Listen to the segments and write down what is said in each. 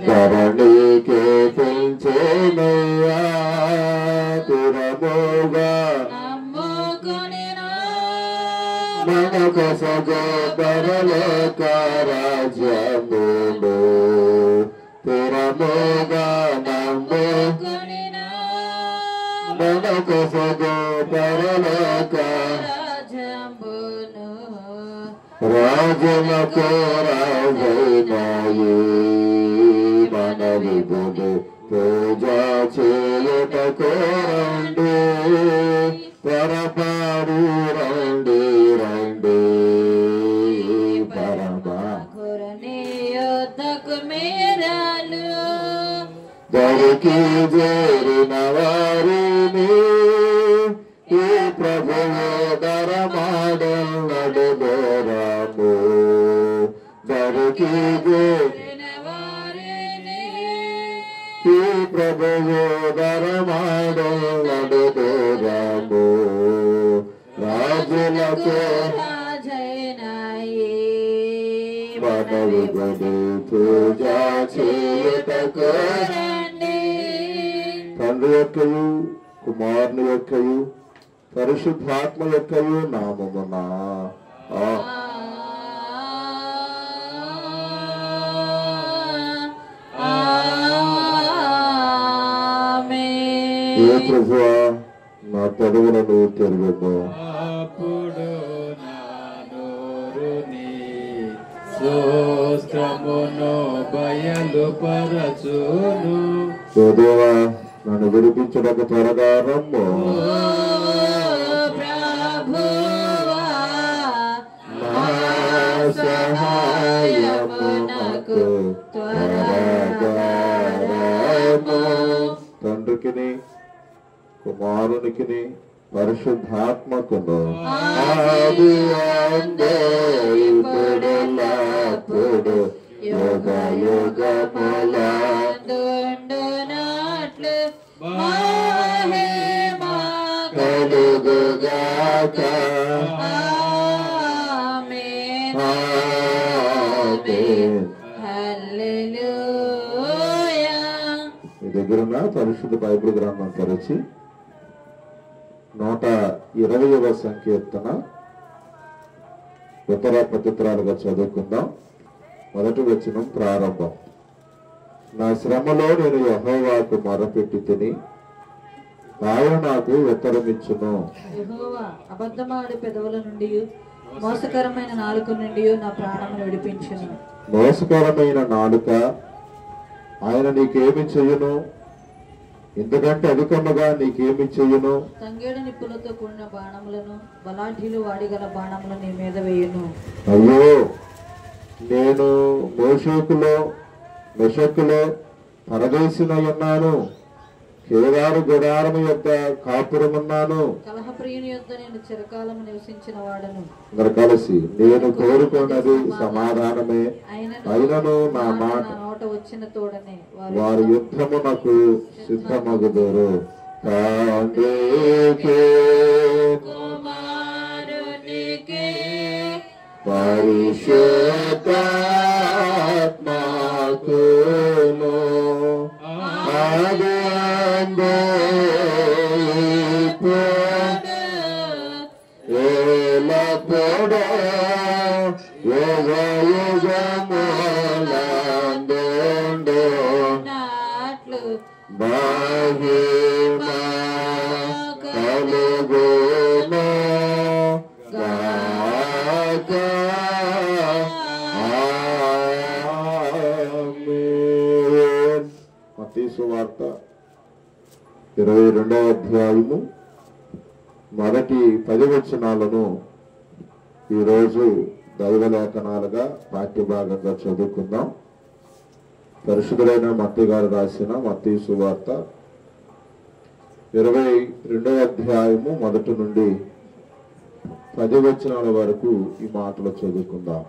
శరణికే పిలిచేనయ్యా తిరముగా మనకు సగోపరలోక రాజ్యములు తిరముగా మనకు సగోపరలోక రాజులకు రాజైనాయి మన విభుడు పూజ చేయుటకు రండి పరపారు రండి రండి దరికి చేరిన వారిని ఈ ప్రభువు దరమాడన్నడు దూరము దరికి చేరిన వారిని ఈ ప్రభువు దరమాడన్నడు దూరము రాజులకు మనవి గడి పూజ చేయుటకు తండ్రి యొక్కయు కుమారుని యొక్కయు పరిశుద్ధాత్మ యొక్కయు నామమున ఏ ప్రభువా నా తడువులను తెరువము స్తోత్రమును బయలుపరచును దేవా నన్ను విడిపించడానికి త్వరగా రమ్ము సహాయమునకు తండ్రికిని కుమారునికిని పరిశుద్ధాత్మకును ఆది ఇప్పుడు యుగ యుగములందుండునట్లు మహిమ కలుగుగాక ఆమేన్ ఆమేన్ హల్లెలూయా. మీ దగ్గరున్న పరిశుద్ధ బైబిల్ గ్రంథం తెరచి 120వ సంకీర్తన ఉత్తర ప్రత్యుత్తరాలుగా చదువుకుందాం. మొదటి వచనం ప్రారంభం. నా శ్రమలో నేను యెహోవాకు మొరపెట్టి తిని ఆయన నాకు ఉత్తరమిచ్చును. యెహోవా అబద్ధమాడే పెదవుల నుండి మోసకరమైన నాలుక నుండి నా ప్రాణమును విడిపించును. మోసకరమైన నాలుక ఆయన నీకేమి చెయ్యును? ఎందుకంటే అధికముగా నీకేమి చెయ్యును? తంగేడు నిప్పులతో కూడిన బాణములను బలాఢ్యులు వాడిగల బాణములు నీ మీద వేయును. అయ్యో, నేను మెషకులో పరదేశినై ఉన్నాను, కేదారు గుడారము యొక్క కాపురమున్నాను. కలహప్రియుని యొద్ద నేను చిరకాలము నివసించిన వాడను. అందరు కలిసి నేను కోరుకున్నది సమాధానమే, అయినను నా మాట నోట వచ్చిన తోడనే వారి యుద్ధమునకు సిద్ధమగుదురు. తండ్రికి కుమారునికి పరిశుద్ధాత్మకును ఎల్లప్పుడూ యుగములందుండునట్లు మహిమ కలుగును గాక. ఆమేన్. మత్తయి సువార్త 22వ అధ్యాయము మొదటి 10 వచనాలను ఈరోజు దైవ లేఖనాలుగా పాఠ్యభాగంగా చదువుకుందాం. పరిశుద్ధులైన మత్తయి గారు రాసిన మత్తయి సువార్త 22వ అధ్యాయము మొదటి నుండి 10 వచనాల వరకు ఈ మాటలు చదువుకుందాం.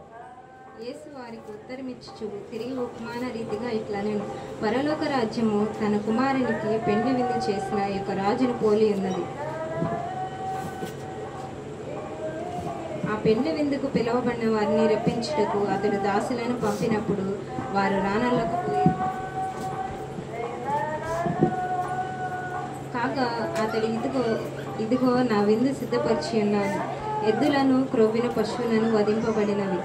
యేసు వారికి ఉత్తరమిచ్చుచు తిరిగి ఉపమాన రీతిగా ఇట్లా నేను పరలోక రాజ్యము తన కుమారునికి పెండ్లి విందు చేసిన యొక్క రాజును పోలి ఉన్నది. ఆ పెండ్లి విందుకు పిలువబడిన వారిని రప్పించుటకు అతడు దాసులను పంపినప్పుడు వారు రానలేకపోయారు. కాగా అతడు ఇదిగో నా విందు సిద్ధపరిచి ఉన్నాను, ఎద్దులను క్రొవ్విన పశువులను వధింపబడినవి,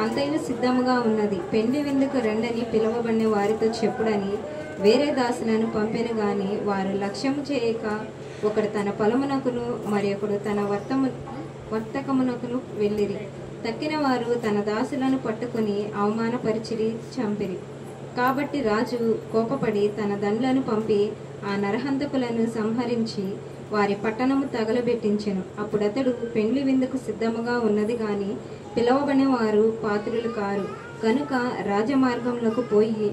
అంతైనా సిద్ధముగా ఉన్నది, పెండ్లి విందుకు రండని పిలువబడిన వారితో చెప్పుడని వేరే దాసులను పంపెను గాని వారు లక్ష్యము చేయక ఒకడు తన పొలమునకును మరి ఒకడు తన వర్తకమునకును వెళ్ళిరి. తక్కిన వారు తన దాసులను పట్టుకుని అవమానపరిచిరి, చంపిరి. కాబట్టి రాజు కోపపడి తన దండ్లను పంపి ఆ నరహంతకులను సంహరించి వారి పట్టణము తగలబెట్టించెను. అప్పుడతడు పెండ్లి విందుకు సిద్ధముగా ఉన్నది గాని పిలువబడిన వారు పాత్రులు కారు కనుక రాజమార్గంలోకి పోయి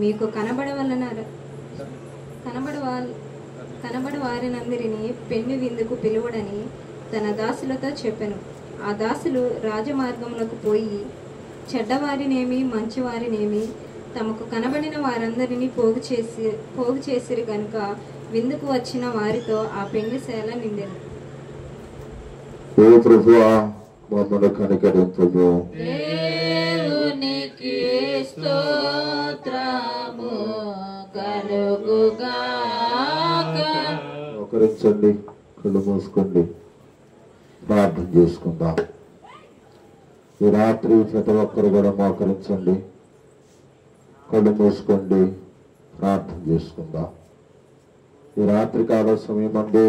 మీకు కనబడవారినందరినీ పెండ్లి విందుకు పిలువడని తన దాసులతో చెప్పెను. ఆ దాసులు రాజమార్గంలోకి పోయి చెడ్డవారినేమి మంచివారినేమి తమకు కనబడిన వారందరినీ పోగు చేసిరి గనుక విందుకు వచ్చిన వారితో ఆ పెండ్లి సేల నిండెను. మమ్మల్ని కనికరించు. దేవునికి స్తోత్రము కలుగుగాక. మోకరించండి, కళ్ళు మూసుకోండి, ప్రార్థన చేసుకుందాం. ఈ రాత్రి ప్రతి ఒక్కరు కూడా మోకరించండి, కళ్ళు మూసుకోండి, ప్రార్థన చేసుకుందాం. ఈ రాత్రి కాల సమయం అందు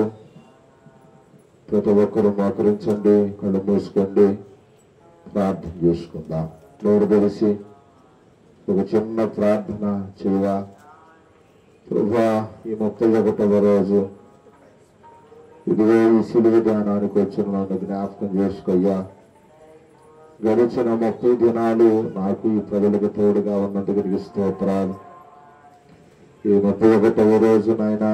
ప్రతి ఒక్కరు మోకరించండి, కళ్ళు మూసుకోండి, ప్రార్థన చేసుకుందాం. నోరు తెలిసి ఒక చిన్న ప్రార్థన చేయవా. ప్రభువా, ఈ 31వ రోజు ఇదిగో ఈ సిలువ ధ్యానానికి వచ్చిన నన్ను జ్ఞాపకం చేసుకోయ్యా. గడిచిన 30 దినాలు నాకు ఈ ప్రజలకు తోడుగా ఉన్నందుకు నీకు స్తోత్రాలు. ఈ 31వ రోజు నాయన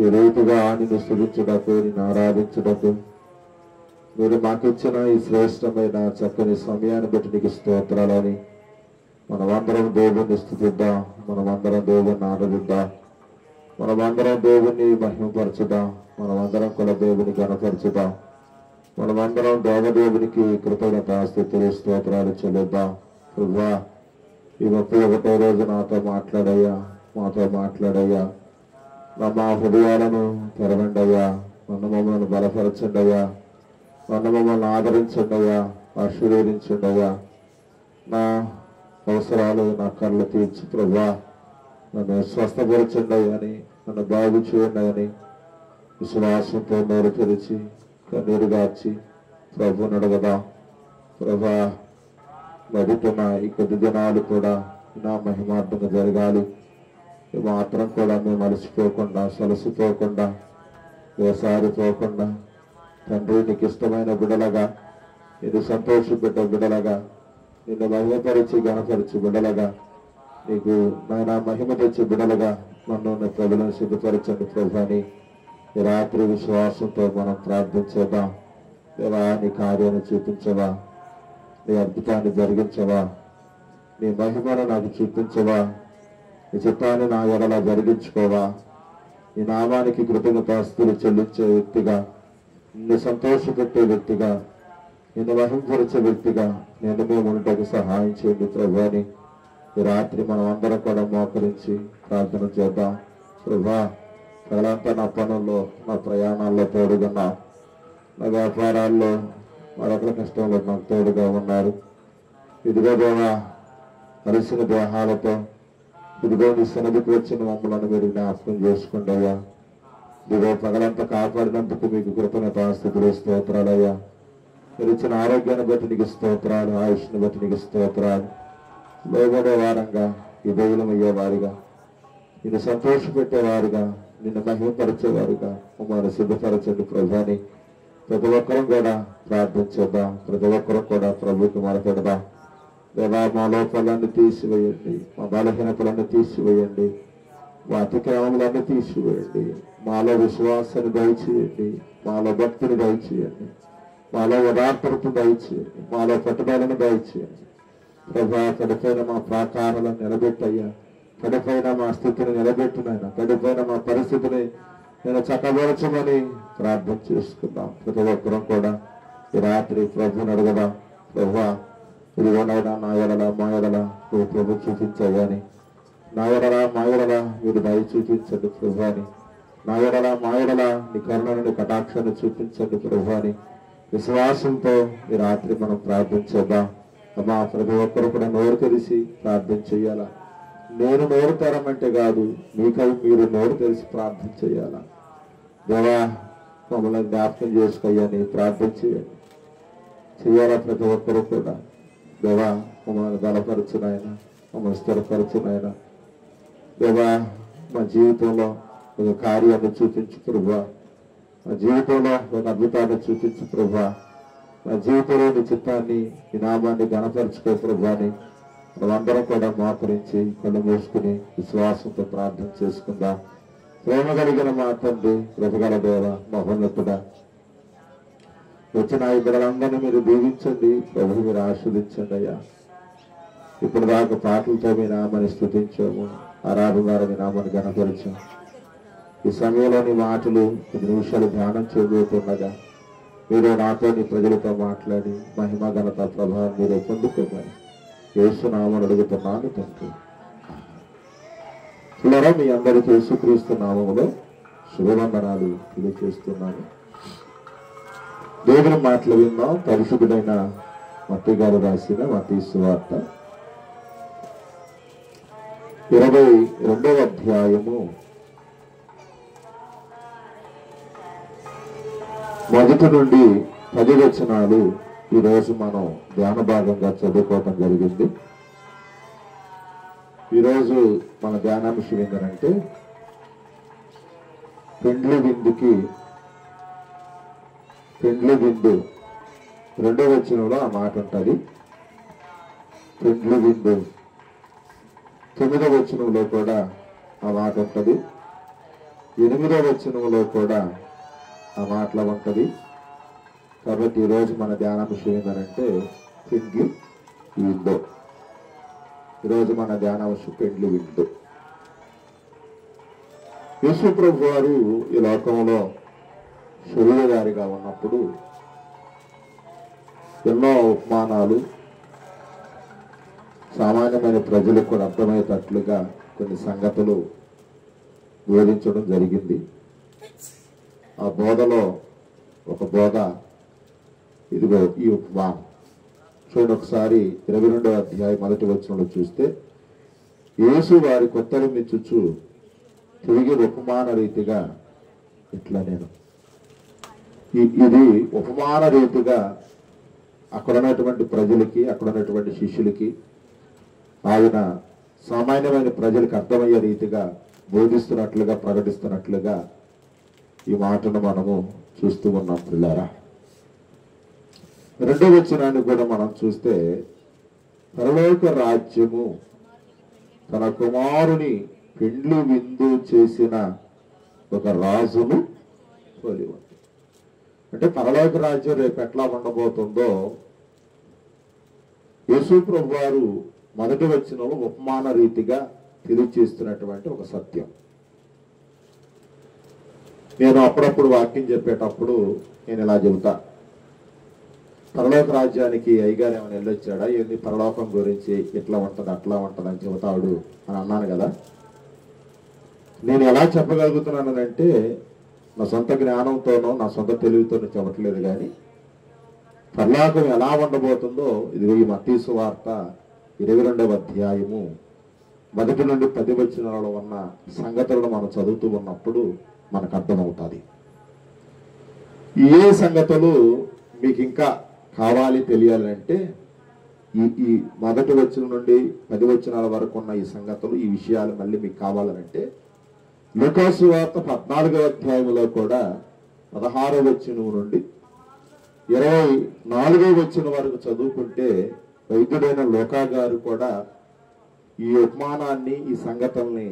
ఈ రీతిగా నిన్ను స్తుతించుటకు, నిన్ను ఆరాధించుటకు మీరు మాకిచ్చిన ఈ శ్రేష్టమైన చక్కని సమయాన్ని బట్టి నీకు స్తోత్రాలని మనమందరం దేవుణ్ణి స్తుతిద్దాం, మనమందరం దేవుణ్ణి ఆరాధిద్దాం, మనమందరం దేవుణ్ణి మహిమపరచుదాం, మనమందరం కూడా దేవుని గణపరచుదాం, మనమందరం దేవదేవునికి కృతజ్ఞతాస్తుతులు స్తోత్రాలు చెల్లిద్దాం. ప్రభువా, ఈ 31వ రోజు నాతో మాట్లాడయ్యా, మాతో మాట్లాడయ్యా. మా హృదయాలను తెరవండి అయ్యా, నన్ను మమ్మల్ని బలపరచండి అయ్యా, నన్ను మమ్మల్ని ఆదరించండి అయ్యా, ఆశీర్వదించండి అయ్యా. నా అవసరాలు నా కళ్ళు తీర్చి ప్రభువా, నన్ను స్వస్థపరచండి అని, నన్ను బాగు చేయండి అని విశ్వాసంతో నోరు తెరిచి కన్నీరు గార్చి ప్రభువుని అడగదా. ప్రభా, మొదటిన ఈ కొద్ది దినాలు కూడా నా మహిమార్థంగా జరగాలి. మాత్రం కూడా మేము అలసిపోకుండా, సలసిపోకుండా, వేసారిపోకుండా తండ్రి నీకు ఇష్టమైన బిడలగా, నిన్ను సంతోషపెట్ట బిడలగా, నిన్ను మహిమపరిచి గణపరిచి బిడలగా, నీకు నాయన మహిమ తెచ్చి బిడలగా నన్ను ప్రభులను సిద్ధపరచండి ప్రభుని. ఈ రాత్రి విశ్వాసంతో మనం ప్రార్థించేద్దాం. దేవా, నీ కార్యాన్ని చూపించవా, నీ అద్భుతాన్ని జరిగించవా, నీ మహిమను నాకు చూపించవా, నీ చిత్తాన్ని నా ఎడలా జరిగించుకోవా. నీ నామానికి కృతజ్ఞతాస్తులు చెల్లించే వ్యక్తిగా, నిన్ను సంతోషపెట్టే వ్యక్తిగా, నిన్ను మహింపరిచే వ్యక్తిగా నేను మేము ఉండటకు సహాయం చేయండి ప్రభుని. ఈ రాత్రి మనం అందరం కూడా మోకరించి ప్రార్థన చేద్దాం. ప్రభా, పగలంతా నా పనుల్లో, నా ప్రయాణాల్లో తోడుగా, నా వ్యాపారాల్లో, మరొకల కష్టంలో నాకు తోడుగా ఉన్నారు. ఇదిగో దేవా, అలసిన దేహాలతో ఇదిగో నీ సన్నిధికి వచ్చిన మమ్మల్ని మీరు జ్ఞాపకం చేసుకోండి అయ్యా. ఇదిగో పగలంతా కాపాడినందుకు మీకు కృతజ్ఞతాస్తుతులు స్తోత్రాలయ్యా. మీరు ఇచ్చిన ఆరోగ్యాన్ని బట్టి నీకు స్తోత్రాలు, ఆయుష్ని బట్టి నీకు స్తోత్రాలు. లోబడే వారంగా, విధేయులం అయ్యేవారుగా, నిన్ను సంతోషపెట్టేవారుగా, నిన్ను మహిమపరిచేవారుగా మమ్మల్ని సిద్ధపరచండి ప్రభుని. ప్రతి ఒక్కరం కూడా ప్రార్థించేద్దాం, ప్రతి ఒక్కరం కూడా ప్రభుకి మొరపెడదాం. దేవా, మా లోపాలన్నీ తీసివేయండి, మా బలహీనతలన్నీ తీసివేయండి, మా అతిక్రమములన్నీ తీసివేయండి. మాలో విశ్వాసాన్ని దయచేయండి, మాలో భక్తిని దయచేయండి, మాలో యథార్థతను దయచేయండి, మాలో పట్టుదలను దయచేయండి. ప్రభా, పడిపోయిన మా ప్రాకారాలను నిలబెట్టయ్యా, పడిపోయిన మా స్థితిని నిలబెట్టినైనా, పడిపోయిన మా పరిస్థితిని నేను చక్కబరచమని ప్రార్థన చేసుకుందాం. ప్రతి ఒక్కరం కూడా ఈ రాత్రి ప్రభుని అడగదాం. ప్రభువా, ఇదిగోనైనా నా ఎడల మా ఎడల నువ్వు ప్రభు చూపించయ్యాని, నా ఎడల మా ఎడల మీరు దయ చూపించండి ప్రభు అని, నా ఎడల మా ఎడల నీ కరుణను కటాక్షాన్ని చూపించండి ప్రభు అని విశ్వాసంతో ఈ రాత్రి మనం ప్రార్థించేద్దాం. అమ్మా, ప్రతి ఒక్కరు కూడా నోరు తెలిసి ప్రార్థన చెయ్యాలా. నేను నోరు తెరమంటే కాదు, మీకై మీరు నోరు తెలిసి ప్రార్థన చెయ్యాలా. దేవా, మమ్మల్ని జ్ఞాపకం చేసుకోయ్యని ప్రార్థన చేయండి. చెయ్యాలా ప్రతి ఒక్కరు కూడా. దేవా, మమ్మల్ని బలపరచునాయన, మమ్మల్ని స్థిరపరచునాయన. దేవా, మా జీవితంలో ఒక కార్యాన్ని చూపించు ప్రభువా, మా జీవితంలో ఒక అద్భుతాన్ని చూపించు ప్రభువా, మా జీవితంలో నీ చిత్తాన్ని నీ నామాన్ని గణపరచుకో ప్రభువా అని మనమందరం కూడా మోకరించి కళ్ళు మూసుకుని విశ్వాసంతో ప్రార్థన చేసుకుందాం. ప్రేమ కలిగిన మా తండ్రి, కృపగల దేవ, మహోన్నతుడా, వచ్చిన ఇద్దరందరినీ మీరు దీవించండి ప్రభు, మీరు ఆస్వాదించండి అయ్యా. ఇప్పుడు దాకా పాటలతో మీ నామాన్ని స్తుతించాము, ఆరాధన ద్వారా మీ నామాన్ని గణపరిచాము. ఈ సమయంలో నీ మాటలు 10 నిమిషాలు ధ్యానం చేయబోతుండగా మీరు నాతో నీ ప్రజలతో మాట్లాడి మహిమ ఘనత ప్రభావం మీరే పొందుకోమని యేసు నామమున అడుగుతున్నాను తండ్రి. పిల్లరా, మీ అందరికీ యేసుక్రీస్తు నామములో శుభవందనాలు తెలియజేస్తున్నాను. దేవుని మాటలు విందాం. పరిశుద్ధుడైన మత్తయి గారు రాసిన మత్తయి సువార్త 22వ అధ్యాయము 1 నుండి 10 వచనాలు ఈరోజు మనం ధ్యాన భాగంగా చదువుకోవటం జరిగింది. ఈరోజు మన ధ్యానాంశం ఏంటంటే పెండ్లి విందు. 2వ వచనంలో ఆ మాట ఉంటుంది. పెండ్లి విందు. 9వ వచనంలో కూడా ఆ మాట ఉంటుంది. 8వ వచనంలో కూడా ఆ మాటలో ఉంటుంది. కాబట్టి ఈరోజు మన ధ్యానాంశం ఏంటంటే పెండ్లి విందు. ఈరోజు మన ధ్యానాంశం పెండ్లి విందు. యేసు ప్రభు వారు ఈ లోకంలో శరీరధారిగా ఉన్నప్పుడు ఎన్నో ఉపమానాలు సామాన్యమైన ప్రజలకు కూడా అర్థమయ్యేటట్లుగా కొన్ని సంగతులు బోధించడం జరిగింది. ఆ బోధలో ఒక బోధ ఇదిగో ఈ ఉపమానం. చూడండి ఒకసారి 22వ అధ్యాయం 1వ వచనంలో చూస్తే, యేసు వారి కొత్తలు మెచ్చుచు తిరిగి ఉపమాన రీతిగా ఇట్లా నేను ఇది ఉపమాన రీతిగా అక్కడ ఉన్నటువంటి ప్రజలకి, అక్కడ ఉన్నటువంటి శిష్యులకి, ఆయన సామాన్యమైన ప్రజలకు అర్థమయ్యే రీతిగా బోధిస్తున్నట్లుగా, ప్రకటిస్తున్నట్లుగా ఈ మాటను మనము చూస్తూ ఉన్నాం పిల్లారా. 2వ వచనాన్ని కూడా మనం చూస్తే, పరలోక రాజ్యము తన కుమారుని పెండ్లి విందు చేసిన ఒక రాజును పోలి ఉంది. అంటే పరలోక రాజ్యం రేపు ఎట్లా ఉండబోతుందో యేసు ప్రభు వారు 1వ వచనంలో ఉపమాన రీతిగా తెలియజేస్తున్నటువంటి ఒక సత్యం. నేను అప్పుడప్పుడు వాక్యం చెప్పేటప్పుడు నేను ఇలా చెబుతా, పరలోక రాజ్యానికి అయ్యగారు ఏమైనా వెళ్ళొచ్చాడా, ఏంది పరలోకం గురించి ఇట్లా ఉంటుంది అట్లా ఉంటుంది అని చెబుతాడు అని అన్నాను కదా. నేను ఎలా చెప్పగలుగుతున్నానంటే నా సొంత జ్ఞానంతోనో నా సొంత తెలివితోనో చెప్పట్లేదు, కానీ పరలోకం ఎలా ఉండబోతుందో ఇదిగో ఈ మత్తయి సువార్త 22వ అధ్యాయము 1 నుండి 10 వచనాలలో ఉన్న సంగతులను మనం చదువుతూ ఉన్నప్పుడు మనకు అర్థమవుతుంది. ఏ సంగతులు మీకు ఇంకా కావాలి తెలియాలంటే ఈ 1వ వచనం నుండి 10 వచనాల వరకు ఉన్న ఈ సంగతులు, ఈ విషయాలు మళ్ళీ మీకు కావాలనంటే లూకా సువార్త 14వ అధ్యాయంలో కూడా 16వ వచనం నుండి 24వ వచనం వరకు చదువుకుంటే వైద్యుడైన లూకా గారు కూడా ఈ ఉపమానాన్ని, ఈ సంగతుల్ని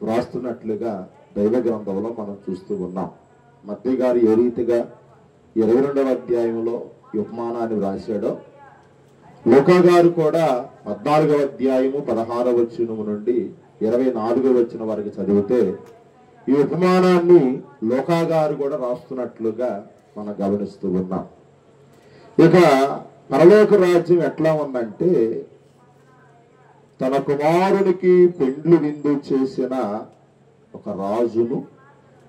వ్రాస్తున్నట్లుగా దైవ గ్రంథంలో మనం చూస్తూ ఉన్నాం. మత్తయి గారు ఏ రీతిగా 22వ అధ్యాయంలో ఈ ఉపమానాన్ని వ్రాసాడో, లూకా గారు కూడా 14వ అధ్యాయము 16వ వచనం నుండి 24వ వచనం వరకు చదివితే ఈ ఉపమానాన్ని లూకా గారు కూడా రాస్తున్నట్లుగా మనం గమనిస్తూ ఉన్నాం. ఇక పరలోక రాజ్యం ఎట్లా ఉందంటే తన కుమారునికి పెండ్లి విందు చేసిన ఒక రాజును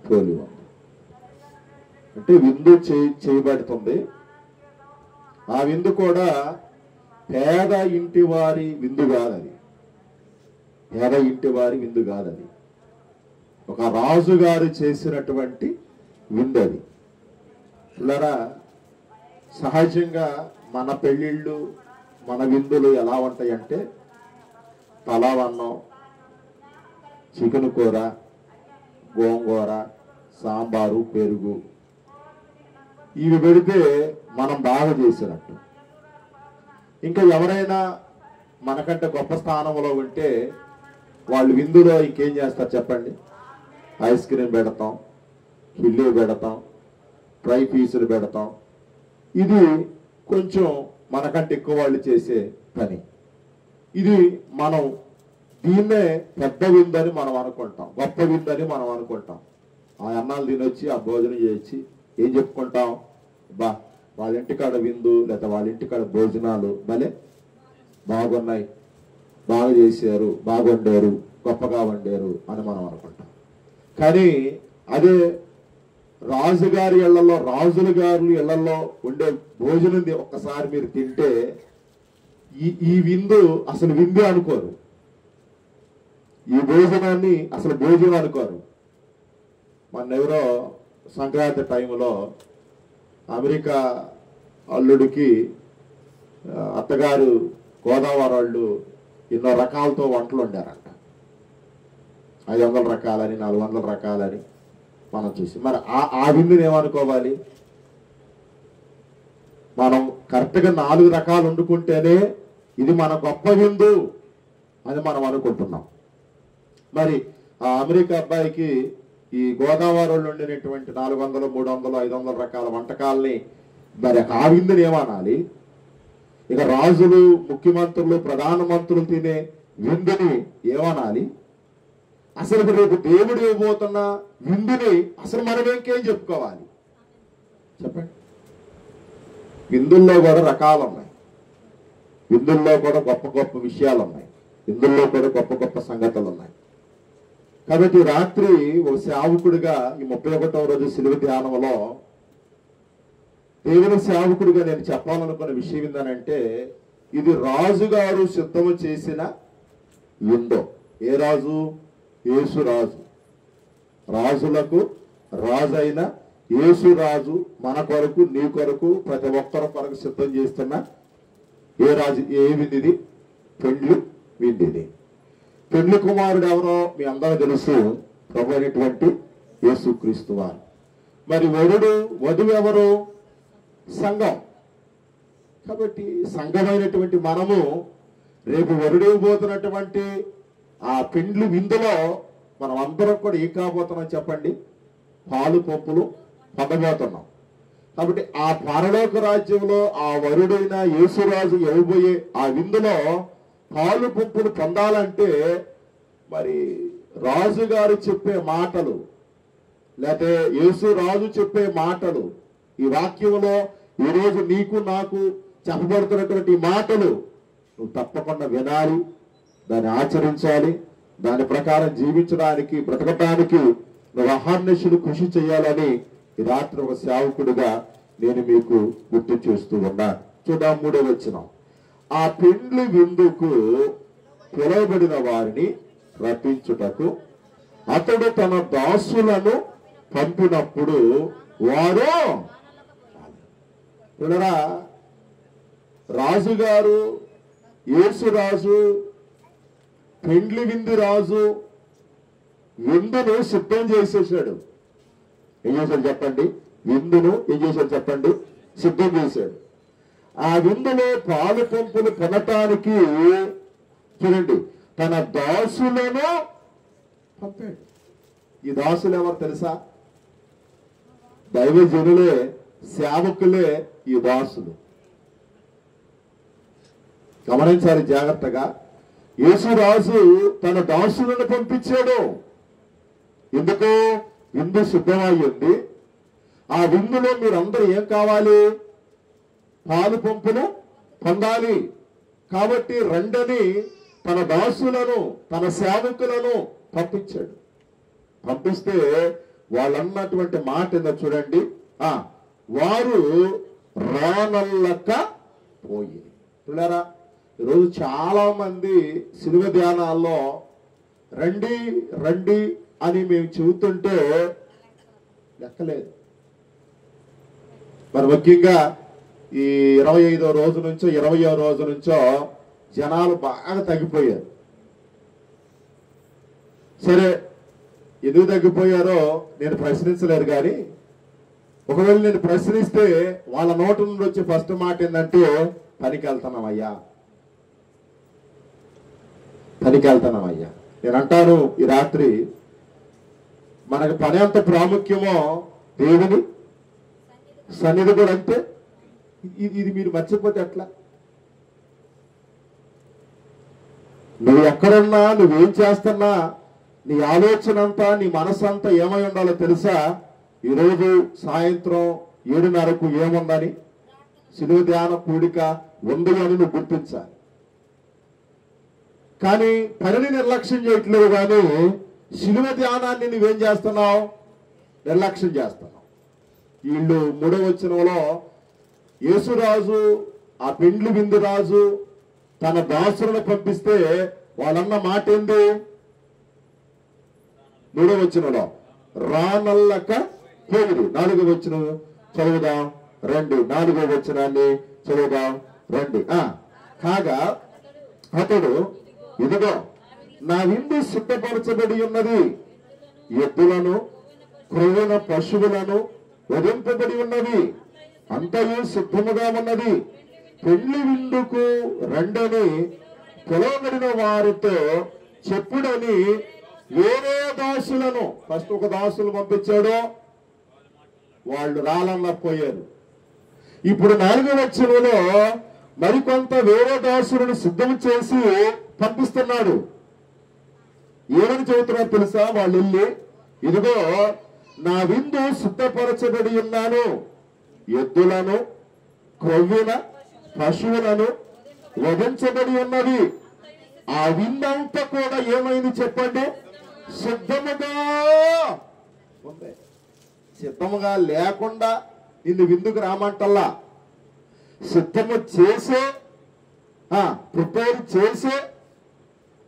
పోలి ఉంది. అంటే విందు చేయబడుతుంది. ఆ విందు కూడా పేద ఇంటి వారి విందు కాదది. పేద ఇంటి వారి విందు కాదది. ఒక రాజుగారు చేసినటువంటి విందు అది. పిల్లరా, సహజంగా మన పెళ్ళిళ్ళు మన విందులు ఎలా ఉంటాయంటే పలావన్నం, చికెన్ కూర, గోంగూర, సాంబారు, పెరుగు ఇవి పెడితే మనం బాగా చేసినట్టు. ఇంకా ఎవరైనా మనకంటే గొప్ప స్థానంలో ఉంటే వాళ్ళు విందులో ఇంకేం చేస్తారు చెప్పండి? ఐస్ క్రీమ్ పెడతాం, కిల్లి పెడతాం, ఫ్రై పీసులు పెడతాం. ఇది కొంచెం మనకంటే ఎక్కువ వాళ్ళు చేసే పని. ఇది మనం దీన్నే పెద్ద విందని మనం అనుకుంటాం, గొప్ప విందని మనం అనుకుంటాం. ఆ అన్నాలు తినొచ్చి ఆ భోజనం చేసి ఏం చెప్పుకుంటాం? బా వాళ్ళ ఇంటికాడ విందు లేదా వాళ్ళ ఇంటికాడ భోజనాలు భలే బాగున్నాయి, బాగా చేశారు, బాగా వండారు, గొప్పగా వండారు అని మనం అనుకుంటాం. కానీ అదే రాజుగారి ఇళ్లలో, రాజుల గారి ఇళ్లలో ఉండే భోజనం ఒక్కసారి మీరు తింటే ఈ విందు అసలు విందు అనుకోరు, ఈ భోజనాన్ని అసలు భోజనం అనుకోరు. మొన్నెవరో సంక్రాంతి టైంలో అమెరికా అల్లుడికి అత్తగారు గోదావరి వాళ్ళు ఎన్నో రకాలతో వంటలు వండారంట. 500 రకాలని, 400 రకాలని మనం చూసి మరి ఆ విందుని ఏమనుకోవాలి? మనం కరెక్ట్గా 4 రకాలు వండుకుంటేనే ఇది మన గొప్ప విందు అని మనం అనుకుంటున్నాం. మరి ఆ అమెరికా అబ్బాయికి ఈ గోదావరి వాళ్ళు వండినటువంటి 400, 300, 500 రకాల వంటకాలని మరి ఆ విందుని ఏమనాలి? ఇక రాజులు, ముఖ్యమంత్రులు, ప్రధానమంత్రులు తినే విందుని ఏమనాలి? అసలు రేపు దేవుడు ఇవ్వబోతున్న విందుని అసలు మనం ఇంకేం చెప్పుకోవాలి చెప్పండి? విందుల్లో కూడా రకాలు ఉన్నాయి, విందుల్లో కూడా గొప్ప గొప్ప విషయాలు ఉన్నాయి, విందుల్లో కూడా గొప్ప గొప్ప సంగతులు ఉన్నాయి. కాబట్టి రాత్రి ఒక సేవకుడిగా ఈ 31వ రోజు సిలువ ధ్యానంలో దేవుని సేవకుడిగా నేను చెప్పాలనుకున్న విషయం ఏంటంటే ఇది రాజుగారు సిద్ధము చేసిన విందు. ఏ రాజు? యేసు రాజు. రాజులకు రాజు అయిన యేసు రాజు మన కొరకు, నీ కొరకు, ప్రతి ఒక్కరి కొరకు సిద్ధం చేస్తున్న ఏ రాజు? ఏ విందిది? పెండ్లి విందిది. పెండ్లి కుమారుడు ఎవరో మీ అందరూ తెలుసు, ప్రభు అయినటువంటి యేసుక్రీస్తు వారు. మరి వధువు ఎవరు? సంఘం. కాబట్టి సంఘమైనటువంటి మనము రేపు వరుడిపోతున్నటువంటి ఆ పెండ్లి విందులో మనం అందరం కూడా ఏం కాబోతున్నాం చెప్పండి? పాలు పంపులు పొందబోతున్నాం. కాబట్టి ఆ పరలోక రాజ్యంలో ఆ వరుడైన యేసురాజు ఇవ్వబోయే ఆ విందులో పాలు పంపులు పొందాలంటే మరి రాజుగారు చెప్పే మాటలు, లేకపోతే యేసు రాజు చెప్పే మాటలు, ఈ వాక్యంలో ఈరోజు నీకు నాకు చెప్పబడుతున్నటువంటి మాటలు నువ్వు తప్పకుండా వినాలి, దాన్ని ఆచరించాలి, దాని ప్రకారం జీవించడానికి, బ్రతకటానికి నువ్వు అహర్నిశలు కృషి చేయాలని ఈ రాత్రి ఒక సేవకుడిగా నేను మీకు గుర్తు చేస్తూ ఉన్నాను. చూద్దాం 3వ వచనం. ఆ పెండ్లి విందుకు పిలువబడిన వారిని రప్పించుటకు అతడు తన దాసులను పంపినప్పుడు వారు పిల్లరా, రాజుగారు యేసురాజు, పెండ్లి విందు రాజు విందును సిద్ధం చేసేసాడు. ఏం చేశాడు చెప్పండి? విందును ఏం చేశాడు చెప్పండి? సిద్ధం చేశాడు. ఆ విందులో పాలు పంపులు కొనటానికి చూడండి తన దాసులను పంపాడు. ఈ దాసులు ఎవరు తెలుసా? దైవజనులే, సేవకులే ఈ దాసులు. గమనించాలి జాగ్రత్తగా. యేసురాజు తన దాసులను పంపించాడు. ఎందుకు? విందు సిద్ధమయ్యింది. ఆ విందులో మీరందరూ ఏం కావాలి? పాలు పంపును పొందాలి. కాబట్టి రండని తన దాసులను తన సేవకులను పంపించాడు. పంపిస్తే వాళ్ళన్నటువంటి మాట ఏందో చూడండి, వారు రానల్లక పోయి. చూడారా, ఈరోజు చాలా మంది శిలువ ధ్యానాల్లో రండి రండి అని మేము చెబుతుంటే లెక్కలేదు. మరి ముఖ్యంగా ఈ 25వ రోజు నుంచో 20వ రోజు నుంచో జనాలు బాగా తగ్గిపోయారు. సరే, ఎందుకు తగ్గిపోయారో నేను ప్రశ్నించలేదు, కానీ ఒకవేళ నేను ప్రశ్నిస్తే వాళ్ళ నోటి నుండి వచ్చే ఫస్ట్ మాట ఏంటంటే పనికి వెళ్తున్నామయ్యా, పనికి వెళ్తున్నామయ్యా. నేను అంటాను, ఈ రాత్రి మనకు పని ఎంత ప్రాముఖ్యమో దేవుని సన్నిధి కూడా అంతే. ఇది మీరు మర్చిపోతే ఎట్లా? నువ్వు ఎక్కడున్నా, నువ్వేం చేస్తున్నా, నీ ఆలోచన అంతా, నీ మనసు అంతా ఏమై ఉండాలో తెలుసా? ఈరోజు సాయంత్రం 7:30కు ఏముందని శిలువ ధ్యాన కూడిక ఉంది అని నువ్వు గుర్తించాలి. కానీ పనిని నిర్లక్ష్యం చేయట్లేదు, కానీ శిలువ ధ్యానాన్ని నువ్వేం చేస్తున్నావు? నిర్లక్ష్యం చేస్తున్నావు. వీళ్ళు 3వ వచనంలో యేసురాజు, ఆ పెండ్లి విందు రాజు తన దాసులను పంపిస్తే వాళ్ళన్న మాట ఏంది? 3వ వచనంలో రానల్లక పోయిరి. 4వ వచనం చదువుదాం రండి. 4వ వచనాన్ని చదువుదాం రండి. కాగా అతడు, ఇదిగో నా విందు సిద్ధపరచబడి ఉన్నది, ఎద్దులను క్రొవ్విన పశువులను వధింపబడి ఉన్నవి, అంతయు సిద్ధముగా ఉన్నది, పెళ్లి విందుకు రండని పిలువబడిన వారితో చెప్పుడని వేరే దాసులను, ఫస్ట్ ఒక దాసులు పంపించాడు, వాళ్ళు రాలన్నపోయారు. ఇప్పుడు 4వ వచనంలో మరికొంత వేరే దాసులను సిద్ధం చేసి పంపిస్తున్నాడు. ఏమని చెబుతున్నారు తెలుసా? వాళ్ళు వెళ్ళి, ఇదిగో నా విందు సిద్ధపరచబడి ఉన్నాను, ఎద్దులను క్రొవ్విన పశువులను వధించబడి ఉన్నది. ఆ విందంతా కూడా ఏమైంది చెప్పండి? సిద్ధముగా ఉంది. సిద్ధముగా లేకుండా నిన్ను విందుకు రామంటల్లా, సిద్ధము చేసే ప్రిపేర్ చేసే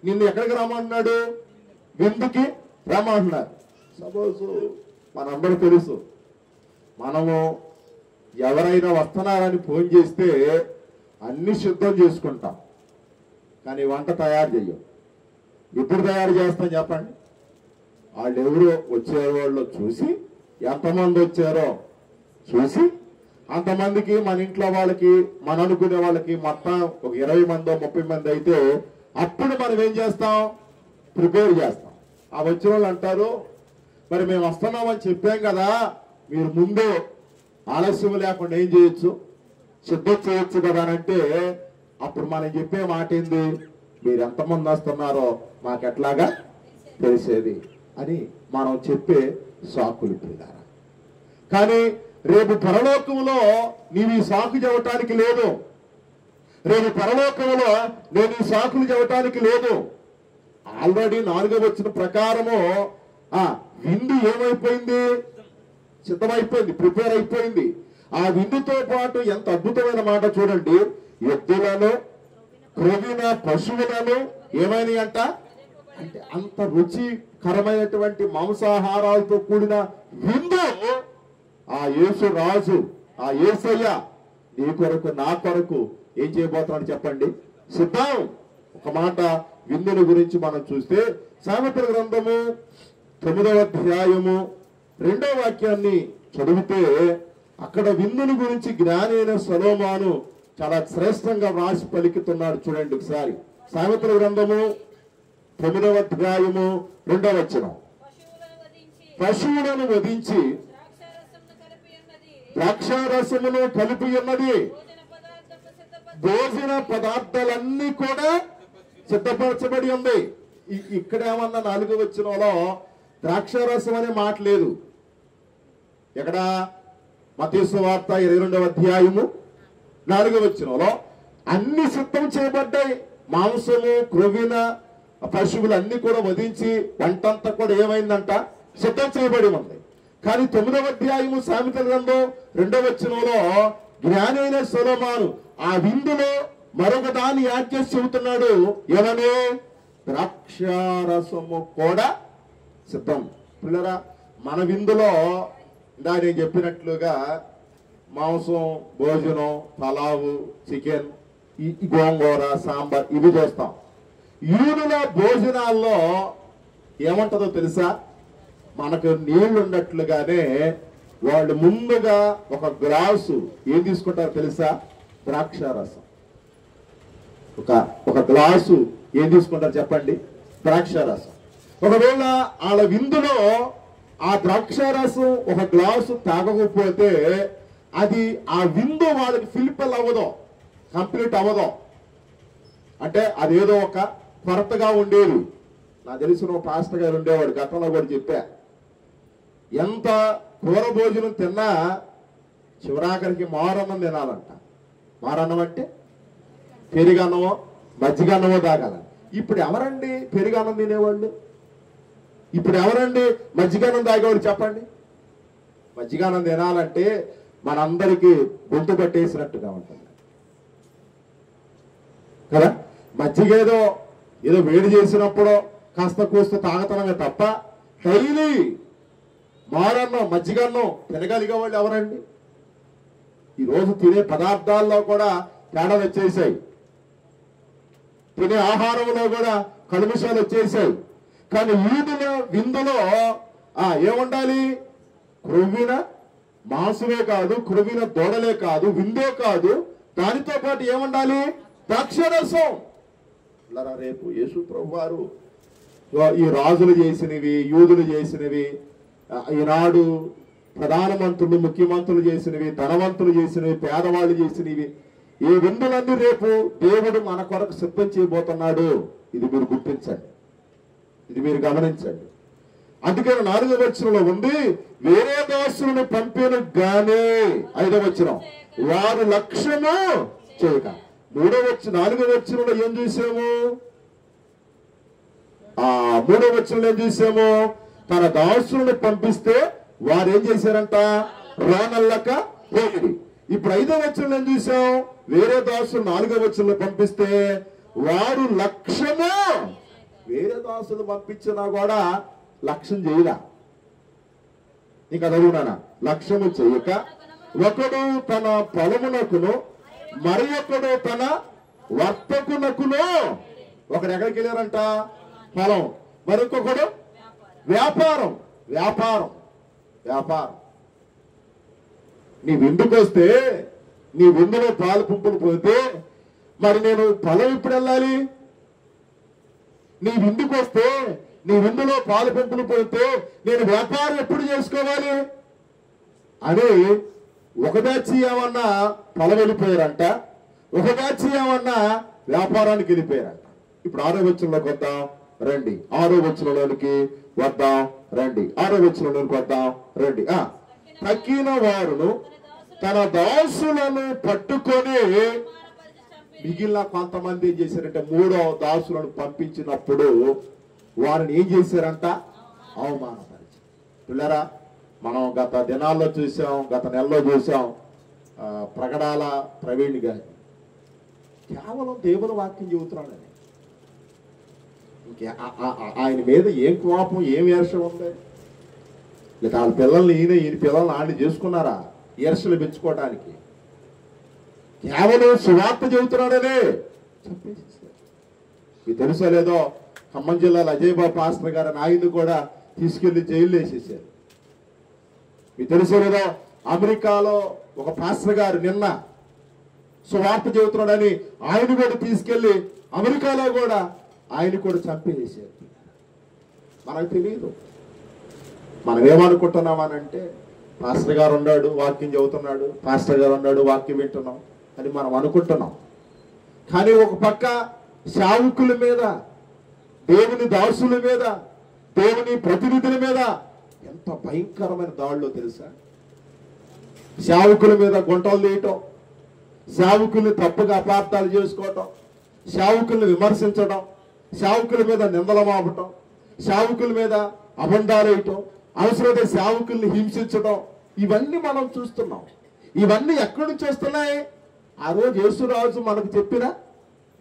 నిన్ను ఎక్కడికి రమ్మంటున్నాడు? విందుకి రమ్మంటున్నారు. సపోజ్ మనందరూ తెలుసు, మనము ఎవరైనా వస్తున్నారని ఫోన్ చేస్తే అన్ని సిద్ధం చేసుకుంటాం, కానీ వంట తయారు చెయ్యం. ఎప్పుడు తయారు చేస్తాం చెప్పండి? వాళ్ళు ఎవరు వచ్చేవాళ్ళు చూసి, ఎంతమంది వచ్చారో చూసి, అంతమందికి మన ఇంట్లో వాళ్ళకి, మన అనుకునే వాళ్ళకి మొత్తం ఒక 20 మందో 30 మంది అయితే అప్పుడు మనం ఏం చేస్తాం? ప్రిపేర్ చేస్తాం. ఆ వచ్చిన వాళ్ళు అంటారు, మరి మేము వస్తున్నామని చెప్పాం కదా, మీరు ముందు ఆలస్యం లేకుండా ఏం చేయొచ్చు, సిద్ధం చేయొచ్చు కదా అని అంటే, అప్పుడు మనం చెప్పే మాట ఏంది? మీరు ఎంతమంది వస్తున్నారో మాకు ఎట్లాగా తెలిసేది అని మనం చెప్పే సాకులు పిల్లారా. కానీ రేపు పరలోకంలో నీవు ఈ సాకు చెప్పటానికి లేదు. రేపు పరలోకంలో నేను ఈ సాకులు చెప్పటానికి లేదు. ఆల్రెడీ 4వ వచనం ప్రకారము విందు ఏమైపోయింది? సిద్ధమైపోయింది, ప్రిపేర్ అయిపోయింది. ఆ విందుతో పాటు ఎంత అద్భుతమైన మాట చూడండి, ఎద్దులను క్రొవ్విన పశువులను ఏమైనాయి అంట? అంటే అంత రుచికరమైనటువంటి మాంసాహారాలతో కూడిన విందు ఆ యేసు రాజు, ఆ యేసయ్య నీ కొరకు నా కొరకు ఏం చేయబోతున్నాడు చెప్పండి? సిద్ధం. ఒక మాట విందుని గురించి మనం చూస్తే సామెతల గ్రంథము 9వ అధ్యాయము 2వ వాక్యాన్ని చదివితే అక్కడ విందుని గురించి జ్ఞాని అయిన సొలొమోను చాలా శ్రేష్టంగా వ్రాసి పలుకుతున్నాడు. చూడండి ఒకసారి. సామెతల గ్రంథము 9వ అధ్యాయము 2వ వచనం, పశువులను వధించి ద్రాక్షారసమును కలిపి ఉన్నది, భోజన పదార్థాలన్నీ కూడా సిద్ధపరచబడి ఉంది. ఇక్కడ ఏమన్నా 4వ వచనంలో ద్రాక్షారసం అనే మాట లేదు. ఎక్కడ? మత్తయి సువార్త 22వ అధ్యాయము 4వ వచనంలో అన్ని సిద్ధం చేయబడ్డాయి. మాంసము, క్రొవ్విన పశువులు అన్ని కూడా వధించి వంటంతా కూడా ఏమైందంట, సిద్ధం చేయబడి ఉంది. కానీ 9వ అధ్యాయము సామెతల గ్రంథం 2వ వచనంలో జ్ఞాని అయిన సొలొమోను ఆ విందులో మరొక దాన్ని యాడ్ చేసి చెబుతున్నాడు. ఏమని? ద్రాక్షారసము కూడా సిద్ధం. పిల్లరా, మన విందులో నేను చెప్పినట్లుగా మాంసం, భోజనం, పలావు, చికెన్, ఈ గోంగూర, సాంబార్ ఇవి చేస్తాం. యూదుల భోజనాల్లో ఏమంటుందో తెలుసా? మనకు నీళ్లు ఉన్నట్లుగానే వాళ్ళు ముందుగా ఒక గ్లాసు ఏం తీసుకుంటారో తెలుసా? ద్రాక్షారసం. ఒక గ్లాసు ఏం తీసుకుంటారు చెప్పండి? ద్రాక్షారసం. ఒకవేళ వాళ్ళ విందులో ఆ ద్రాక్షారసం ఒక గ్లాసు తాగకపోతే అది ఆ విందు వాళ్ళకి ఫిల్ఫిల్ అవ్వదు, కంప్లీట్ అవ్వదు. అంటే అదేదో ఒక కొరతగా ఉండేది. నాకు తెలిసిన ఒక పాస్టర్ గారు ఉండేవాడు, గతంలో కూడా చెప్పా. ఎంత కూర భోజనం తిన్నా చివరాఖరికి మారన్నం తినాలంట. మారన్నం అంటే పెరుగన్నమో మజ్జిగన్నమో తాగాలని. ఇప్పుడు ఎవరండి పెరుగన్నం తినేవాళ్ళు? ఇప్పుడు ఎవరండి మజ్జిగన్నం తాగేవాళ్ళు చెప్పండి? మజ్జిగన్నం తినాలంటే మనందరికీ గొంతు పట్టేసినట్టుగా ఉంటుంది కదా. మజ్జిగ ఏదో వేడి చేసినప్పుడు కాస్త కూస్త తాగతనమే తప్ప డైలీ మారన్నం, మజ్జిగన్నం తినగలిగే వాళ్ళు ఎవరండి? ఈరోజు తినే పదార్థాల్లో కూడా తేడాలు వచ్చేసాయి. తినే ఆహారంలో కూడా కలుమిషాలు వచ్చేసాయి. కానీ యూదుల విందులో ఏముండాలి? క్రొవ్విన మాంసమే కాదు, క్రొవ్విన దూడలే కాదు, విందే కాదు, దానితో పాటు ఏముండాలి? ద్రాక్షారసం. రేపు యేసు ప్రభు వారు ఈ రాజులు చేసినవి, యూదులు చేసినవి, ఈనాడు ప్రధానమంత్రులు, ముఖ్యమంత్రులు చేసినవి, ధనవంతులు చేసినవి, పేదవాళ్ళు చేసినవి, ఈ విందులన్నీ రేపు దేవుడు మన కొరకు సిద్ధం చేయబోతున్నాడు. ఇది మీరు గుర్తించండి, ఇది మీరు గమనించండి. అందుకని 4వ వచనంలో ఉంది, వేరే దాసులను పంపిన గానీ 5వ వచనం వారు లక్ష్యము చేయక. 4వ వచనంలో ఏం చూసాము? 3వ వచనంలో ఏం చూసాము? తన దాసులను పంపిస్తే వారు ఏం చేశారంట? రానల్లక పోయి. ఇప్పుడు 5వ వచనంలో ఏం చూసాం? వేరే దాసులు 4వ వచనంలో పంపిస్తే వారు లక్ష్యము. వేరే దాసులు పంపించినా కూడా లక్ష్యం చేయరా? ఇంకా చదువునా? లక్ష్యము చేయక ఒకడు తన పొలమునకును మరి ఒకడు తన వర్తకునకును. ఒకడు ఎక్కడికి వెళ్ళారంట? పొలం. మరొకడు వ్యాపారం. వ్యాపారం వ్యాపారం నీ విందుకు వస్తే, నీ విందులో పాలు పుంపులు పోతే మరి నేను పొలం ఎప్పుడు వెళ్ళాలి? నీ విందుకు వస్తే, నీ విందులో పాలు పుంపులు పోతే నేను వ్యాపారం ఎప్పుడు చేసుకోవాలి అని ఒక బ్యాచ్ ఏమన్నా పొలం వెళ్ళిపోయారంట, ఒక బ్యాచ్ ఏమన్నా వ్యాపారానికి వెళ్ళిపోయారంట. ఇప్పుడు 6వ వచనంలోకి వద్దాం రండి. 6వ వచనంలోనికి వద్దాం రండి. 6వ వచనంలోనికి వద్దాం రండి. తక్కిన వారును తన దాసులను పట్టుకొని మిగిలిన కొంతమంది ఏం చేశారంటే 3వ దాసులను పంపించినప్పుడు వారిని ఏం చేశారంట? అవమానపరిచి. పిల్లరా, మనం గత దినాల్లో చూసాం, గత నెలలో చూసాం, ప్రగడాల ప్రవీణ్ గారి కేవలం దేవుని వాక్యం చెబుతున్నాడని. ఆయన మీద ఏం కోపం, ఏం ఈర్ష్య ఉంది? లేదా వాళ్ళ పిల్లల్ని ఈయన పిల్లల్ని ఆయన చేసుకున్నారా ఈర్ష్యలు పెంచుకోవడానికి? కేవలం సువార్త చెబుతున్నాడనే చంపేసేసారు. మీకు తెలుసో లేదో, ఖమ్మం జిల్లాలో అజయ్ బాబు పాస్టర్ గారు ఆయన కూడా తీసుకెళ్లి జైలు వేసేసారు. మీకు తెలుసో లేదో, అమెరికాలో ఒక పాస్టర్ గారు నిన్న సువార్త చెబుతున్నాడని ఆయన కూడా తీసుకెళ్లి అమెరికాలో కూడా ఆయన కూడా చంపేసేసారు. మనకు తెలియదు. మనం ఏమనుకుంటున్నామనంటే పాస్టర్ గారు ఉన్నాడు, వాక్యం చెబుతున్నాడు, పాస్టర్ గారు ఉన్నాడు, వాక్యం వింటున్నాం అని మనం అనుకుంటున్నాం. కానీ ఒక పక్క సేవకుల మీద, దేవుని దాసుల మీద, దేవుని ప్రతినిధుల మీద ఎంత భయంకరమైన దాడులో తెలుసా? సేవకుల మీద గుంటలు తీయటం, సేవకుల్ని తప్పుగా అపార్థాలు చేసుకోవటం, సేవకుల్ని విమర్శించడం, సేవకుల మీద నిందలు మోపటం, సేవకుల మీద అబంధాలు వేయటం, అవసరమైతే సేవకుల్ని హింసించడం, ఇవన్నీ మనం చూస్తున్నాం. ఇవన్నీ ఎక్కడి నుంచి వస్తున్నాయి? ఆ రోజు యేసురాజు మనకు చెప్పిన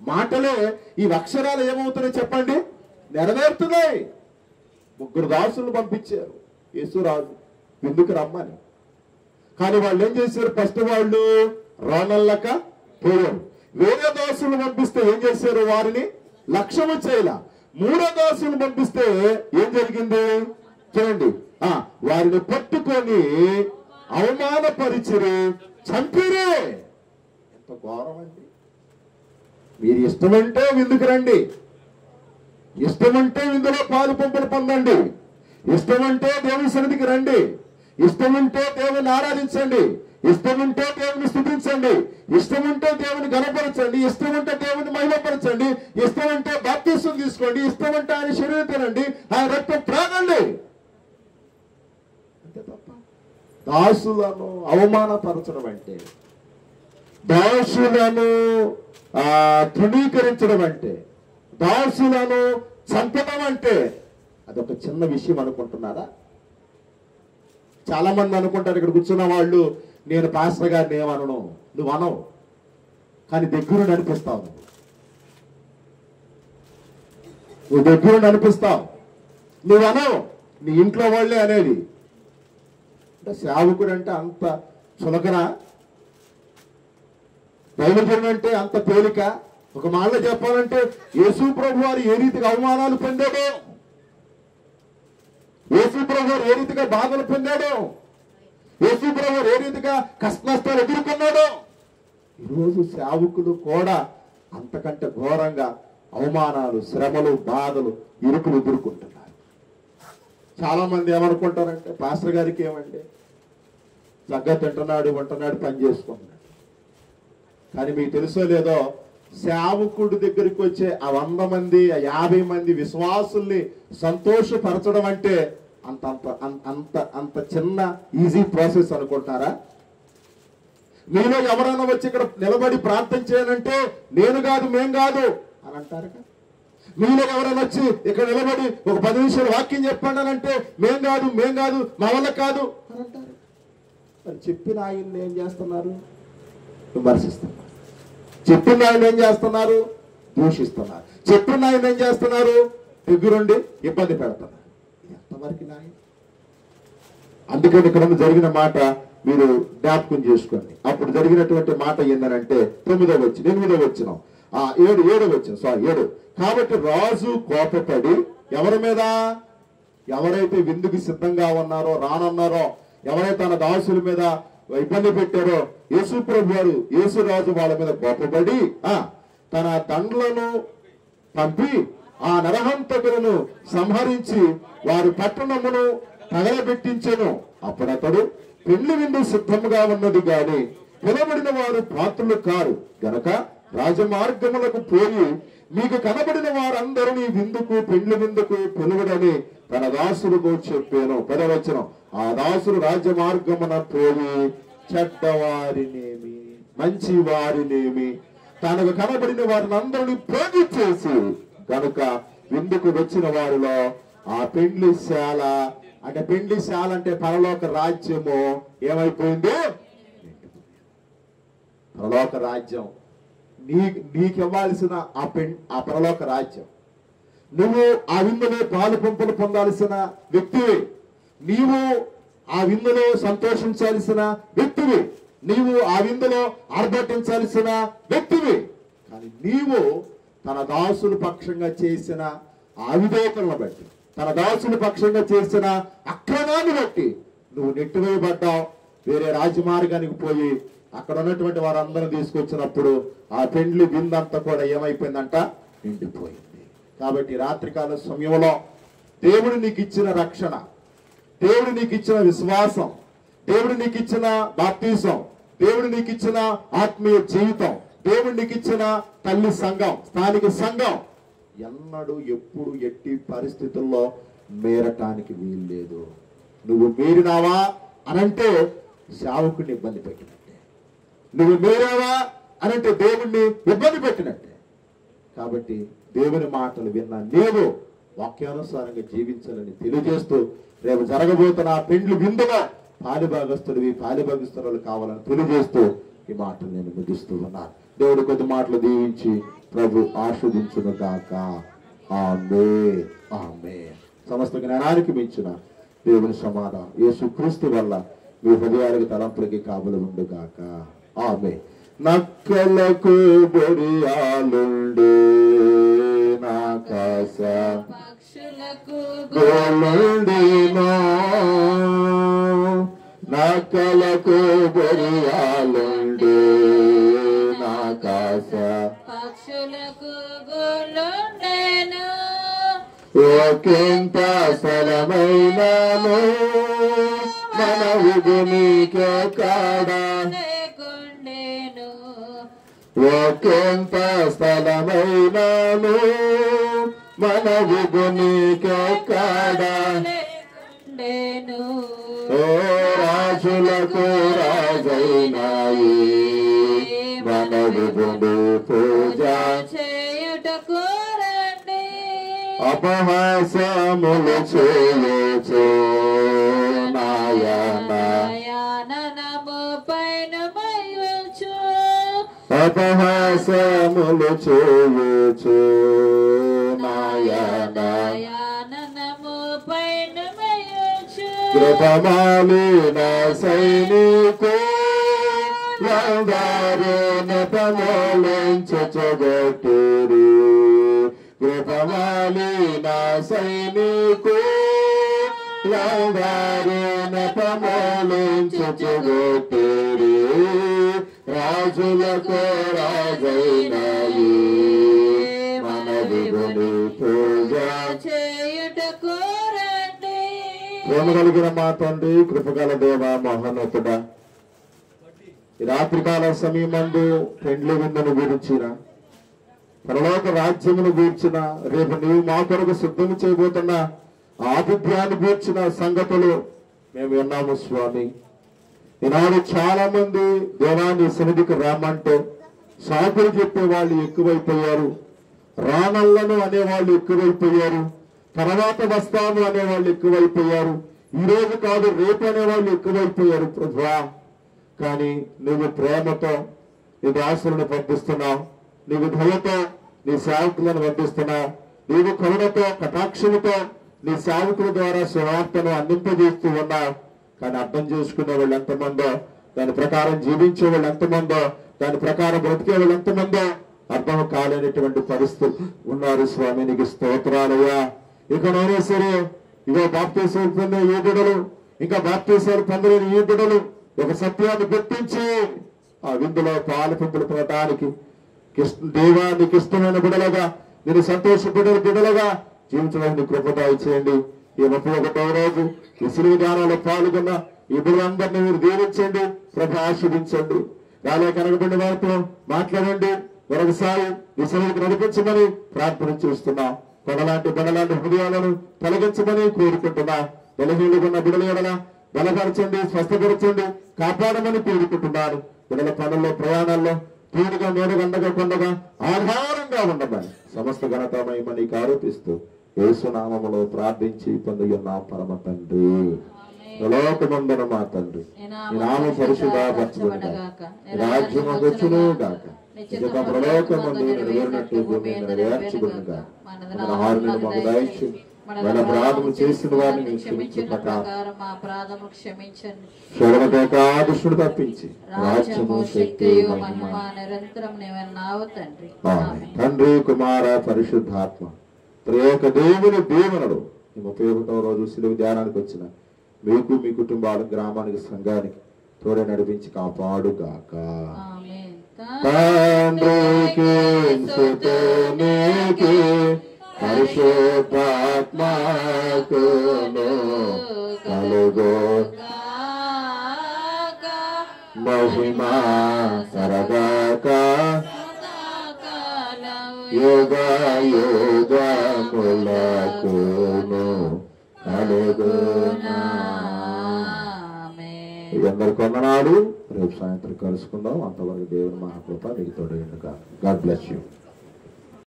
మాటలే ఈ అక్షరాలు ఏమవుతున్నాయి చెప్పండి? నెరవేరుతున్నాయి. 3 దాసులను పంపించారు యేసురాజు ఎందుకు రమ్మని. కానీ వాళ్ళు ఏం చేశారు? ఫస్ట్ వాళ్ళు రానల్లక పోయారు. వేరే దాసులను పంపిస్తే ఏం చేశారు? వారిని లక్ష్యము చేయాల. 3వ దాసులను పంపిస్తే ఏం జరిగింది చూడండి. వారిని పట్టుకొని అవమానపరిచిరి, చంపిరే. ఎంత ఘోరం అండి! మీరు ఇష్టమంటే విందుకు రండి, ఇష్టమంటే విందులో పాలు పంపులు పొందండి, ఇష్టమంటే దేవుని సన్నిధికి రండి, ఇష్టముంటే దేవుని ఆరాధించండి, ఇష్టముంటే దేవుని స్తుతించండి, ఇష్టముంటే దేవుని గణపరచండి, ఇష్టముంటే దేవుని మహిమపరచండి, ఇష్టముంటే బాప్తిసం తీసుకోండి, ఇష్టముంటే ఆయన శరీరం తినండి, ఆయన రక్తం త్రాగండి. అంతే తప్ప దాసులను అవమానపరచడం అంటే, దాసులను తృణీకరించడం అంటే, దాసులను చంపడం అంటే అదొక చిన్న విషయం అనుకుంటున్నారా? చాలా మంది అనుకుంటారు ఇక్కడ కూర్చున్న వాళ్ళు, నేను పాస్టర్ గారిని ఏమనను. నువ్వు అనవు, కానీ దగ్గరుండి అనిపిస్తావు. నువ్వు దగ్గరుండి అనిపిస్తావు, నువ్వు అనవు. నీ ఇంట్లో వాళ్ళే అనేది. అంటే సేవకుడు అంటే అంత చులకన, దైవజనుడు అంటే అంత తేలిక. ఒక మాటలో చెప్పాలంటే యేసు ప్రభు వారు ఏ రీతిగా అవమానాలు పొందాడో, యేసు ప్రభు వారు ఏ రీతిగా బాధలు పొందాడో, యేసు ప్రభు వారు ఏ రీతిగా కష్ట నష్టాలు ఎదుర్కొన్నాడో, ఈరోజు సేవకులు కూడా అంతకంటే ఘోరంగా అవమానాలు, శ్రమలు, బాధలు, ఇరుకులు ఎదుర్కొంటున్నారు. చాలా మంది ఏమనుకుంటారంటే పాస్టర్ గారికి ఏమండి, చక్కగా తింటున్నాడు, ఉంటున్నాడు, పని చేసుకుంటున్నాడు. కానీ మీకు తెలుసో లేదో, సేవకుడి దగ్గరికి వచ్చే ఆ 100 మంది, ఆ 50 మంది విశ్వాసుల్ని సంతోషపరచడం అంటే అంత అంత అంత అంత చిన్న ఈజీ ప్రాసెస్ అనుకుంటారా? మీలో ఎవరైనా వచ్చి ఇక్కడ నిలబడి ప్రార్థన చేయనంటే నేను కాదు, మేం కాదు అని అంటారు. మీలో ఎవరైనా వచ్చి ఇక్కడ నిలబడి ఒక 10 నిమిషాలు వాక్యం చెప్పండి అని అంటే మేం కాదు, మా వల్ల కాదు అని అంటారు. మరి చెప్పిన ఆయన్ని ఏం చేస్తున్నారు? విమర్శిస్తున్నారు. చెప్పిన ఆయన ఏం చేస్తున్నారు? దూషిస్తున్నారు. చెప్పిన ఆయన ఏం చేస్తున్నారు? దగ్గరుండి ఇబ్బంది పెడుతున్నారు. ఎంతవరకు నాయన? అందుకని ఇక్కడ జరిగిన మాట మీరు జ్ఞాపకం చేసుకోండి. అప్పుడు జరిగినటువంటి మాట ఏందనంటే 9వ వచనం, 8వ వచనం, 7వ వచనం, 7. కాబట్టి రాజు కోపపడి ఎవరి మీద? ఎవరైతే విందుకు సిద్ధంగా ఉన్నారో, రానున్నారో, ఎవరైతే తన దాసుల మీద ఇబ్బంది పెట్టారో, యేసు ప్రభు వారు, యేసురాజు వాళ్ళ మీద కోపపడి తన దండ్లను పంపి ఆ నరహంతకులను సంహరించి వారి పట్టణమును తగలబెట్టించెను. అప్పుడు అతడు పెళ్లి విందు సిద్ధముగా ఉన్నది గాని పిలబడిన వారు పాత్రులు కారు గనక రాజమార్గములకు పోయి మీకు కనబడిన వారందరినీ విందుకు, పెళ్లి విందుకు పిలువడని తన దాసులకు చెప్పాను. 10వ వచనం, ఆ దాసుడు రాజమార్గమున పోయి చెడ్డవారినేమి మంచి వారినేమి తనకు కనబడిన వారిని అందరినీ పోగు చేసి కనుక విందుకు వచ్చిన వారిలో ఆ పెండ్లిశాల అంటే పరలోక రాజ్యము ఏమైపోయింది? పరలోక రాజ్యం నీకివ్వాల్సిన ఆ పరలోక రాజ్యం, నువ్వు ఆ విందులో పాలు పంపులు పొందాల్సిన వ్యక్తివి, నీవు ఆ విందులో సంతోషించాల్సిన వ్యక్తివి, నీవు ఆ విందులో ఆర్భటించాల్సిన వ్యక్తివి. కానీ నీవు తన దాసుల పక్షంగా చేసిన అవిధేయతలను బట్టి, తన దాసుల పక్షంగా చేసిన అక్రమాన్ని బట్టి నువ్వు నెట్టివేయబడ్డావు. వేరే రాజమార్గానికి పోయి అక్కడ ఉన్నటువంటి వారందరూ తీసుకొచ్చినప్పుడు ఆ పెండ్లి విందంతా కూడా ఏమైపోయిందంట? నిండిపోయింది. కాబట్టి రాత్రికాల సమయంలో దేవుడు నీకు ఇచ్చిన రక్షణ, దేవుడు నీకు ఇచ్చిన విశ్వాసం, దేవుడు నీకు ఇచ్చిన బాప్తిసం, దేవుడు నీకు ఇచ్చిన ఆత్మీయ జీవితం, దేవుడు నీకు ఇచ్చిన తల్లి సంఘం, స్థానిక సంఘం ఎన్నడూ ఎప్పుడు ఎట్టి పరిస్థితుల్లో మేరటానికి వీల్లేదు. నువ్వు మీరినావా అనంటే సేవకుడిని ఇబ్బంది పెట్టినట్టే. నువ్వు మీరావా అని అంటే దేవుణ్ణి ఇబ్బంది పెట్టినట్టే. కాబట్టి దేవుని మాటలు విన్నా నీవు వాక్యానుసారంగా జీవించాలని తెలియజేస్తూ రేపు జరగబోతున్న ఆ పెండ్లు విందుగా పాలిభాగస్తులు కావాలని తెలియజేస్తూ ఈ మాటలు నేను ముగిస్తూ ఉన్నాను. దేవుడు కొద్ది మాటలు దీవించి ప్రభు ఆస్వాదించును గాక. ఆమేన్, ఆమేన్. సమస్త జ్ఞానానికి మించిన దేవుని సమాధానం యేసుక్రీస్తు వల్ల మీ హృదయాలకు తలంపులకి కాపులు ఉండుగాక. ఆమేన్. నక్కలకు బొరియాలుండే నాకాశ పక్షులకు గోలుండేనో, నక్కలకు బొరియాలుండే నాకాశ పక్షులకు గోలుండెను. ఒకంత స్థలమైనను మన విగునికే కాడా, లేకుండెను. ఒకంత స్థలమైనను మన విగునికే కాడా, లేకుండెను. ఓ రాజులకు రాజైనాయి మన విగుని పూజ చేయుటకు రండి. అపహాసములు చేయొచ్చు నాయన, నయనము పైన మయ్యొచ్చు. అపహాసములు చేయొచ్చు నాయన, నయనము పైన మయ్యొచ్చు. కృపమాలిన సైనికు లంగారు నెపమోలించగొట్టిరి, కృపమాలిన సైనికు లంగారు నెపమోలించగొట్టిరి, రాజులకు రాజైనయి మన విగుని పూజ చేయుటకు రండి. ప్రేమ కలిగిన మా తండ్రి, కృపగల దేవ, మహోన్నతుడా, ఈ రాత్రికాల సమయమందు పెండ్లి విందును గురించిన, పరలోక రాజ్యమును గూర్చిన, రేపు నీవు మా కొరకు సిద్ధం చేయబోతున్న ఆతిథ్యాన్ని గూర్చిన సంగతులు మేము విన్నాము స్వామి. ఈనాడు చాలా మంది దేవాన్ని సన్నిధికి రామంటే సాకులు చెప్పే వాళ్ళు ఎక్కువైపోయారు, రానల్లను అనేవాళ్ళు ఎక్కువైపోయారు, తర్వాత వస్తాము అనేవాళ్ళు ఎక్కువైపోయారు, ఈ రోజు కాదు రేపు అనేవాళ్ళు ఎక్కువైపోయారు ప్రభువా. కానీ నువ్వు ప్రేమతో నీ దాసులను పంపిస్తున్నావు, నీవు దయతో నీ సేవకులను పంపిస్తున్నావు, నీవు కరుణతో కటాక్షముతో నీ సేవకుల ద్వారా సువార్తను అందింపజేస్తూ ఉన్నావు. కానీ అర్థం చేసుకునే వాళ్ళు ఎంతమందో, దాని ప్రకారం జీవించే వాళ్ళు ఎంతమందో, దాని ప్రకారం బ్రతికే వాళ్ళు ఎంతమందో అర్థం కాలేనటువంటి పరిస్థితులు ఉన్నారు స్వామి. నీకు స్తోత్రాలయ్యా. ఇకనైనా సరే ఇవో బాప్తీసాలు పొందే ఈ బిడ్డలు, ఇంకా బాప్తీసాలు పొందలేని ఈ బిడ్డలు ఒక సత్యాన్ని గుర్తించి ఆ విందులో పాలు పంపులు పొందటానికి దేవా నీకు ఇష్టమైన బిడ్డలుగా, నేను సంతోష బిడ్డలుగా జీవించడానికి కృపదాయి చేయండి. ఈ 31వ రోజు ఈ సిలువ గానాల్లో పాల్గొన్న ఈ బిడ్డలందరినీ మీరు దీవించండి, ప్రభు ఆశీర్వించండి. రాలే కనగబడిన వారితో మాట్లాడండి, మరొకసారి ఈ సన్నిధికి నడిపించమని ప్రార్థన చేస్తున్నాం. కొండలాంటి బండలాంటి హృదయాలను తొలగించమని కోరుకుంటున్నా. బలహీనులుగా ఉన్న బిడ్డల ఎడల బలపరచండి, స్వస్థపరచండి, కాపాడమని కోరుకుంటున్నాను. బిడ్డల పనుల్లో ప్రయాణాల్లో తూడుగా మేడగా అండగా కొండగా ఆధారంగా ఉండమని సమస్త ఘనత మహిమ నీకు ఆరోపిస్తూ యేసు నామములో ప్రార్థించి పొందున్నాం పరమ తండ్రి. లోకమందున మా తండ్రి, నీ నామం పరిశుద్ధపరచబడుగాక, నీ రాజ్యము వచ్చును గాక, ఇక ప్రలోకమందు నెరవేరినట్టు భూమి నెరవేర్చబడునుగాక. మన ఆహారమును మాకు దయచేయండి, మన అపరాధములు చేసిన వారిని మేము క్షమించు ప్రకారం మా అపరాధములు క్షమించండి. శరణు తప్పించి రాజ్యము శక్తియు మహిమ నిరంతరం నీవెన్నావు తండ్రి. ఆమేన్. తండ్రి కుమార పరిశుద్ధాత్మ త్రియేక దేవుని దీవెనలు ఈ 31వ రోజు సిలువ ధ్యానానికి వచ్చిన మీకు, మీ కుటుంబాల గ్రామానికి, సంఘానికి తోడే నడిపించి కాపాడుగాక. ఆమేన్. తండ్రికి సుతునికి పరిశుద్ధాత్మకును కలుగుగాక మహిమా సరదాక యుగ యుగములకును కలుగునా. అందరికి వందనాలు. రేపు సాయంత్రం కలుసుకుందాం. అంతవరకు దేవుని మహాకృప నీకు తోడైండుగా. God bless you.